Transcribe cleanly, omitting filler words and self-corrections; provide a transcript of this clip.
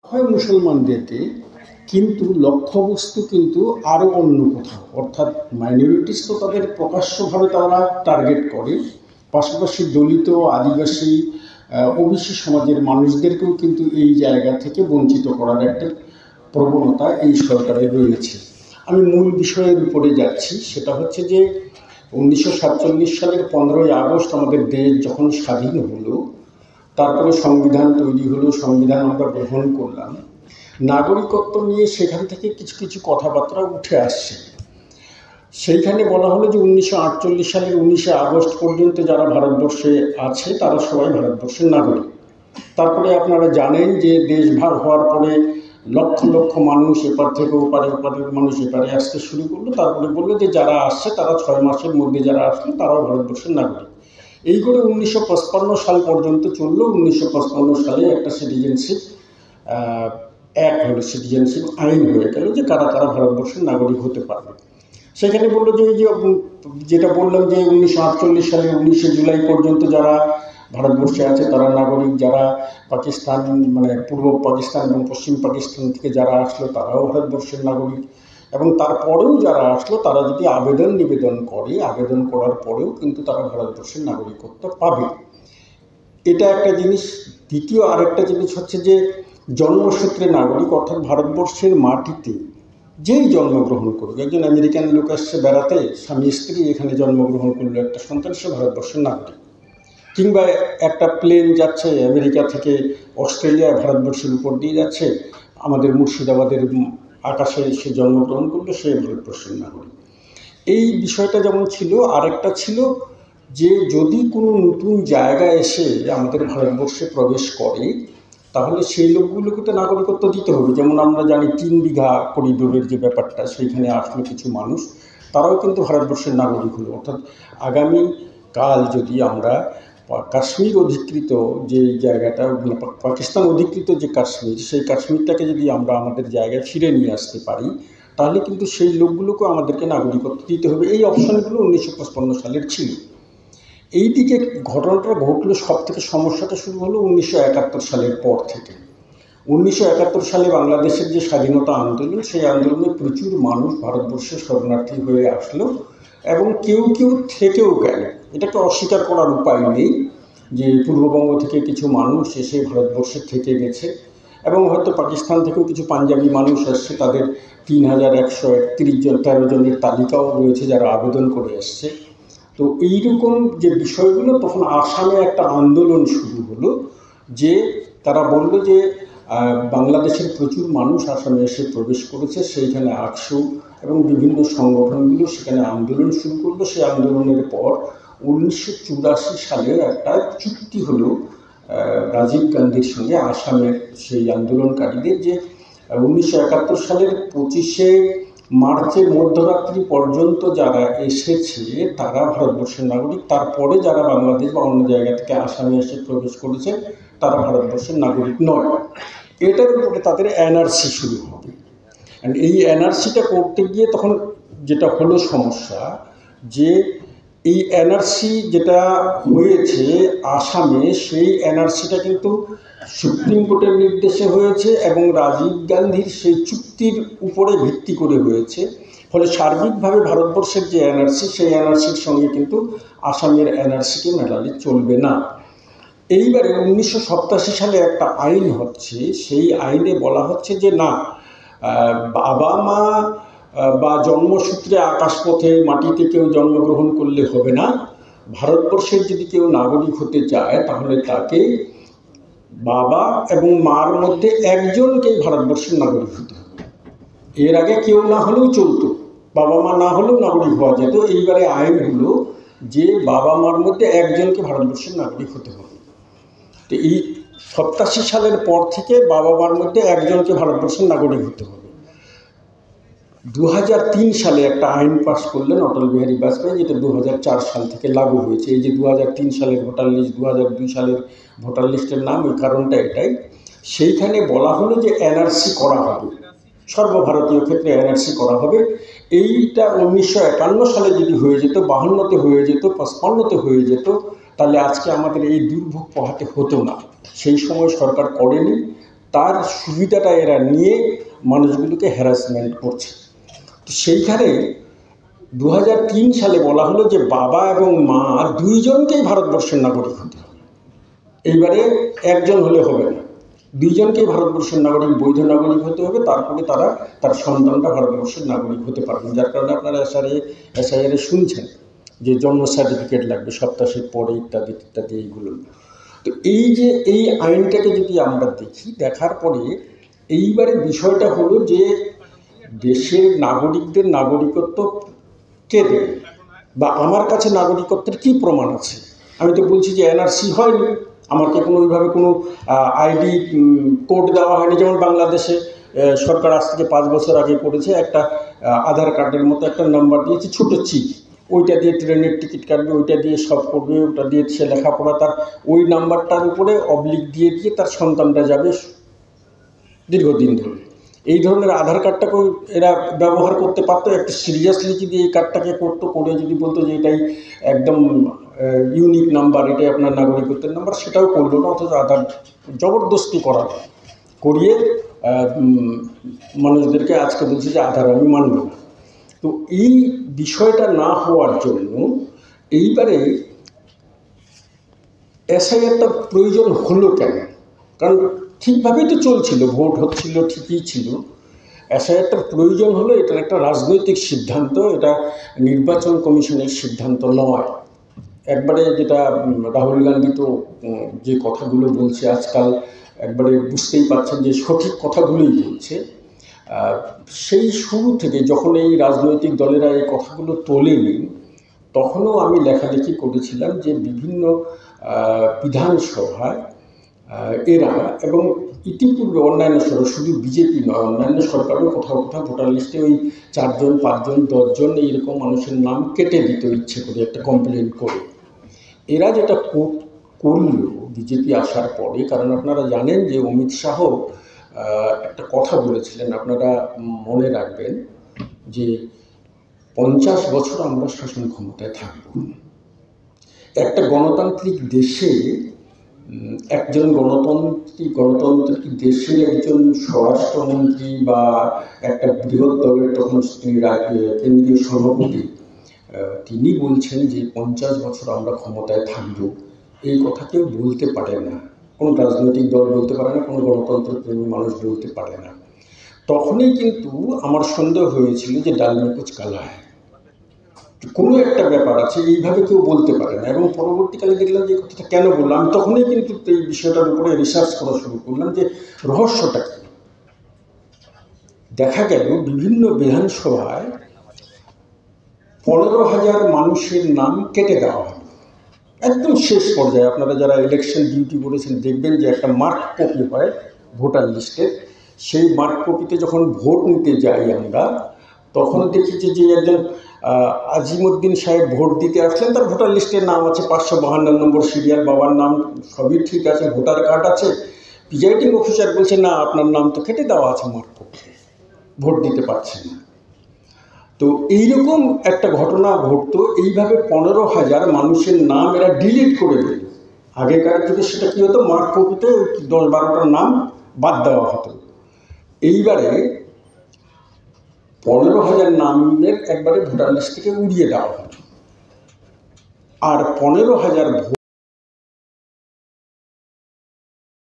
হয় মুসলমানদেরকে, কিন্তু লক্ষ্যবস্তু কিন্তু আরও অন্য কোথাও। অর্থাৎ মাইনরিটিস তো তাদের প্রকাশ্যভাবে তারা টার্গেট করে, পাশাপাশি দলিত, আদিবাসী, ওবিসি সমাজের মানুষদেরকেও কিন্তু এই জায়গা থেকে বঞ্চিত করার একটা প্রবণতা এই সরকারের রয়েছে। আমি মূল বিষয়ের উপরে যাচ্ছি, সেটা হচ্ছে যে 1947 সালের 15ই আগস্ট আমাদের দেশ যখন স্বাধীন হলো, তারপরে সংবিধান তৈরি হলো, সংবিধান আমরা গ্রহণ করলাম। নাগরিকত্ব নিয়ে সেখান থেকে কিছু কিছু কথাবার্তা উঠে আসছে। সেইখানে বলা হলো যে 1948 সালের 19শে আগস্ট পর্যন্ত যারা ভারতবর্ষে আছে তারা সবাই ভারতবর্ষের নাগরিক। তারপরে আপনারা জানেন যে দেশ ভাগ হওয়ার পরে লক্ষ লক্ষ মানুষ এপার থেকে ওপারে, ওপারের মানুষ এপারে আসতে শুরু করলো। তারপরে বললো যে যারা আসছে তারা 6 মাসের মধ্যে যারা আসলো তারাও ভারতবর্ষের নাগরিক। এই করে 1955 সাল পর্যন্ত চললো। 1955 সালে একটা সিটিজেনশিপ অ্যাক্ট হলো, সিটিজেনশিপ আইন হয়ে গেল যে কারা কারা ভারতবর্ষের নাগরিক হতে পারবে। সেখানে বললো যে এই যে যেটা বললাম যে 1948 সালে 19শে জুলাই পর্যন্ত যারা ভারতবর্ষে আছে তারা নাগরিক, যারা পাকিস্তান মানে পূর্ব পাকিস্তান এবং পশ্চিম পাকিস্তান থেকে যারা আসলো তারাও ভারতবর্ষের নাগরিক, এবং তারপরেও যারা আসলো তারা যদি নিবেদন করে, আবেদন করার পরেও কিন্তু তারা ভারতবর্ষের নাগরিকত্ব পাবে। এটা একটা জিনিস। দ্বিতীয় আরেকটা জিনিস হচ্ছে যে জন্মসূত্রে নাগরিক, অর্থাৎ ভারতবর্ষের মাটিতে যেই জন্মগ্রহণ করবে, একজন আমেরিকান লোক আসছে বেড়াতে, স্বামী স্ত্রী এখানে জন্মগ্রহণ করলো একটা সন্তান, সে ভারতবর্ষের নাগরিক। কিংবা একটা প্লেন যাচ্ছে আমেরিকা থেকে অস্ট্রেলিয়ায়, ভারতবর্ষের উপর দিয়ে যাচ্ছে, আমাদের মুর্শিদাবাদের আকাশে সে জন্মগ্রহণ করলো, সে ভারতবর্ষের নাগরিক। এই বিষয়টা যেমন ছিল, আরেকটা ছিল যে যদি কোনো নতুন জায়গা এসে আমাদের ভারতবর্ষে প্রবেশ করে তাহলে সেই লোকগুলোকে তো নাগরিকত্ব দিতে হবে। যেমন আমরা জানি 3 বিঘা করিডোরের যে ব্যাপারটা, সেইখানে আসলো কিছু মানুষ, তারাও কিন্তু ভারতবর্ষের নাগরিক হলো। অর্থাৎ আগামী কাল যদি আমরা কাশ্মীর অধিকৃত যে জায়গাটা, পাকিস্তান অধিকৃত যে কাশ্মীর, সেই কাশ্মীরটাকে যদি আমরা আমাদের জায়গায় ফিরে নিয়ে আসতে পারি, তাহলে কিন্তু সেই লোকগুলোকে আমাদেরকে নাগরিকত্ব দিতে হবে। এই অপশানগুলো 1955 সালের ছিল। এই দিকে ঘটনাটা ঘটলো, সব থেকে সমস্যাটা শুরু হলো 1971 সালের পর থেকে। 1971 সালে বাংলাদেশের যে স্বাধীনতা আন্দোলন, সেই আন্দোলনে প্রচুর মানুষ ভারতবর্ষে শরণার্থী হয়ে আসলো, এবং কেউ কেউ থেকেও গেল। এটাকে অস্বীকার করার উপায় নেই যে পূর্ববঙ্গ থেকে কিছু মানুষ এসে ভারতবর্ষে থেকে গেছে, এবং হয়তো পাকিস্তান থেকেও কিছু পাঞ্জাবি মানুষ আসছে, তাদের 3131 জন 13 জনের তালিকাও রয়েছে যারা আবেদন করে এসছে। তো এইরকম যে বিষয়গুলো, তখন আসামে একটা আন্দোলন শুরু হলো যে তারা বলল যে বাংলাদেশের প্রচুর মানুষ আসামে এসে প্রবেশ করেছে, সেইখানে আকসু এবং বিভিন্ন সংগঠনগুলো সেখানে আন্দোলন শুরু করলো। সেই আন্দোলনের পর 1984 সালে একটা চুক্তি হলো রাজীব গান্ধীর সঙ্গে আসামের সেই আন্দোলনকারীদের, যে 1971 সালের 25শে মার্চের মধ্যরাত্রি পর্যন্ত যারা এসেছে তারা ভারতবর্ষের নাগরিক, তারপরে যারা বাংলাদেশ বা অন্য জায়গা থেকে আসামে এসে প্রবেশ করেছে তারা ভারতবর্ষের নাগরিক নয়। এটার উপরে তাদের এনআরসি শুরু হবে। অ্যান্ড এই এনআরসিটা করতে গিয়ে তখন যেটা হলো সমস্যা, যে এই এনআরসি যেটা হয়েছে আসামে, সেই এনআরসিটা কিন্তু সুপ্রিম কোর্টের নির্দেশে হয়েছে এবং রাজীব গান্ধীর সেই চুক্তির উপরে ভিত্তি করে হয়েছে। ফলে সার্বিকভাবে ভারতবর্ষের যে এনআরসি, সেই এনআরসির সঙ্গে কিন্তু আসামের এনআরসিকে মেলালে চলবে না। এইবারে 1987 সালে একটা আইন হচ্ছে, সেই আইনে বলা হচ্ছে যে না, বাবা মা বা জন্মসূত্রে আকাশপথে মাটিতে কেউ জন্মগ্রহণ করলে হবে না। ভারতবর্ষের যদি কেউ নাগরিক হতে চায় তাহলে তাকে বাবা এবং মার মধ্যে একজনকেই ভারতবর্ষের নাগরিক হতে হবে। এর আগে কেউ না হলেও চলতো, বাবা মা না হলেও নাগরিক হওয়া যেত। এইবারে আইন হলো যে বাবা মার মধ্যে একজনকে ভারতবর্ষের নাগরিক হতে হবে। তো এই 87 সালের পর থেকে বাবা মার মধ্যে একজনকে ভারতবর্ষের নাগরিক হতে হবে। 2003 সালে একটা আইন পাস করলেন অটল বিহারী বাজপেয়ী, যেটা 2004 সাল থেকে লাগু হয়েছে। এই যে 2003 সালের ভোটার লিস্ট, 2002 সালের ভোটার লিস্টের নাম, ওই কারণটা এটাই। সেইখানে বলা হলো যে এনআরসি করা হবে, সর্বভারতীয় ক্ষেত্রে এনআরসি করা হবে। এইটা 1951 সালে যদি হয়ে যেত, 52তে হয়ে যেত, 55তে হয়ে যেত, তাহলে আজকে আমাদের এই দুর্ভোগ পোহাতে হতো না। সেই সময় সরকার করেনি। তার সুবিধাটা এরা নিয়ে মানুষগুলোকে হ্যারাসমেন্ট করছে। তো সেইখানে 2003 সালে বলা হলো যে বাবা এবং মা দুইজনকেই ভারতবর্ষের নাগরিক হতে হবে। এইবারে একজন হলে হবে না, দুইজনকেই ভারতবর্ষের নাগরিক, বৈধ নাগরিক হতে হবে, তারপরে তার সন্তানটা ভারতবর্ষের নাগরিক হতে পারবেন। যার কারণে আপনারা এসআইআরে শুনছেন যে জন্ম সার্টিফিকেট লাগবে সপ্তাহের পরে ইত্যাদি ইত্যাদি এইগুলো। তো এই আইনটাকে যদি আমরা দেখার পরে এইবারে বিষয়টা হলো যে দেশের নাগরিকদের নাগরিকত্ব কে দেবে, বা আমার কাছে নাগরিকত্বের কি প্রমাণ আছে? আমি তো বলছি যে এনআরসি হয়নি, আমাকে কোনো ওইভাবে কোনো আইডি কোড দেওয়া হয়নি। যেমন বাংলাদেশে সরকার আজ থেকে 5 বছর আগে করেছে, একটা আধার কার্ডের মতো একটা নাম্বার দিয়েছে, ছোট চিপ, ওইটা দিয়ে ট্রেনের টিকিট কাটবে, ওইটা দিয়ে সব করবে, ওটা দিয়ে সে লেখাপড়া, তার ওই নাম্বারটার উপরে অবলিক দিয়ে তার সন্তানটা যাবে দীর্ঘদিন ধরে। এই ধরনের আধার কার্ডটাকেও এরা ব্যবহার করতে পারতো, একটা সিরিয়াসলি যদি এই কার্ডটাকে করে যদি বলতো যে এটাই একদম ইউনিক নাম্বার, এটাই আপনার নাগরিকত্বের নাম্বার, সেটাও করলো না। অথচ আধার জবরদস্তি করিয়ে মানুষদেরকে আজকে বলছে যে আধার আমি মানব না। তো এই বিষয়টা না হওয়ার জন্য এইবারে এসআইআরটা প্রয়োজন হলো কেন? কারণ ঠিকভাবেই তো চলছিল, ভোট হচ্ছিল, ঠিকই ছিল। এসআইআরটার প্রয়োজন হলো, এটার একটা রাজনৈতিক সিদ্ধান্ত, এটা নির্বাচন কমিশনের সিদ্ধান্ত নয়। একবারে যেটা রাহুল গান্ধী তো যে কথাগুলো বলছে আজকাল, একবারে বুঝতেই পারছেন যে সঠিক কথাগুলোই বলছে। সেই শুরু থেকে যখন এই রাজনৈতিক দলেরা এই কথাগুলো তোলেনি, তখনও আমি লেখালেখি করেছিলাম যে বিভিন্ন বিধানসভায় এরা, এবং ইতিপূর্বে অন্যান্য সরকার, শুধু বিজেপি নয়, অন্যান্য সরকারও কোথাও কোথাও ভোটার লিস্টে ওই 4 জন 5 জন 10 জন এইরকম মানুষের নাম কেটে দিত ইচ্ছে করে, একটা কমপ্লেন করে। এরা যেটা করল বিজেপি আসার পরে, কারণ আপনারা জানেন যে অমিত শাহ একটা কথা বলেছিলেন, আপনারা মনে রাখবেন, যে 50 বছর আমরা শাসন ক্ষমতায় থাকব। একটা গণতান্ত্রিক দেশে একজন গণতান্ত্রিক দেশের একজন স্বরাষ্ট্রমন্ত্রী বা একটা বৃহৎ দলের তখন কেন্দ্রীয় সভাপতি, তিনি বলছেন যে 50 বছর আমরা ক্ষমতায় থাকব। এই কথা কেউ বলতে পারে না, কোনো রাজনৈতিক দল বলতে পারে না, কোনো গণতন্ত্রপ্রেমী মানুষ বলতে পারে না। তখনই কিন্তু আমার সন্দেহ হয়েছিল যে ডাল মে কুছ কালা হ্যায়, কোনো একটা ব্যাপার আছে, এইভাবে কেউ বলতে পারে না। এবং পরবর্তীকালে দেখলাম যে কথাটা কেন বললাম, আমি তখনই কিন্তু এই বিষয়টার উপরে রিসার্চ করা শুরু করলাম যে রহস্যটা কি। দেখা গেল বিভিন্ন বিধানসভায় 15,000 মানুষের নাম কেটে দেওয়া হলো একদম শেষ পর্যায়ে। আপনারা যারা ইলেকশন ডিউটি করেছেন দেখবেন যে একটা মার্ক কপি হয় ভোটার লিস্টের, সেই মার্ক কপিতে যখন ভোট নিতে যাই আমরা, তখন দেখেছি যে একজন আজিমুদ্দিন সাহেব ভোট দিতে আসলেন, তার ভোটার লিস্টের নাম আছে 552 নম্বর সিরিয়াল, বাবার নাম সবই ঠিক আছে, ভোটার কার্ড আছে। প্রিজাইডিং অফিসার বলছে না, আপনার নাম তো কেটে দেওয়া আছে মার্ক কপিতে, ভোট দিতে পারছেন না। তো এইরকম একটা ঘটনা ঘটতো। এইভাবে 15,000 মানুষের নাম এরা ডিলিট করে দিল। আগেকার যুগে সেটা কী হতো, মার্ক কপিতে 10-12টার নাম বাদ দেওয়া হতো। এইবারে 15,000 নামের একবারে ভোটার লিস্ট থেকে উড়িয়ে দেওয়া হতো, আর 15,000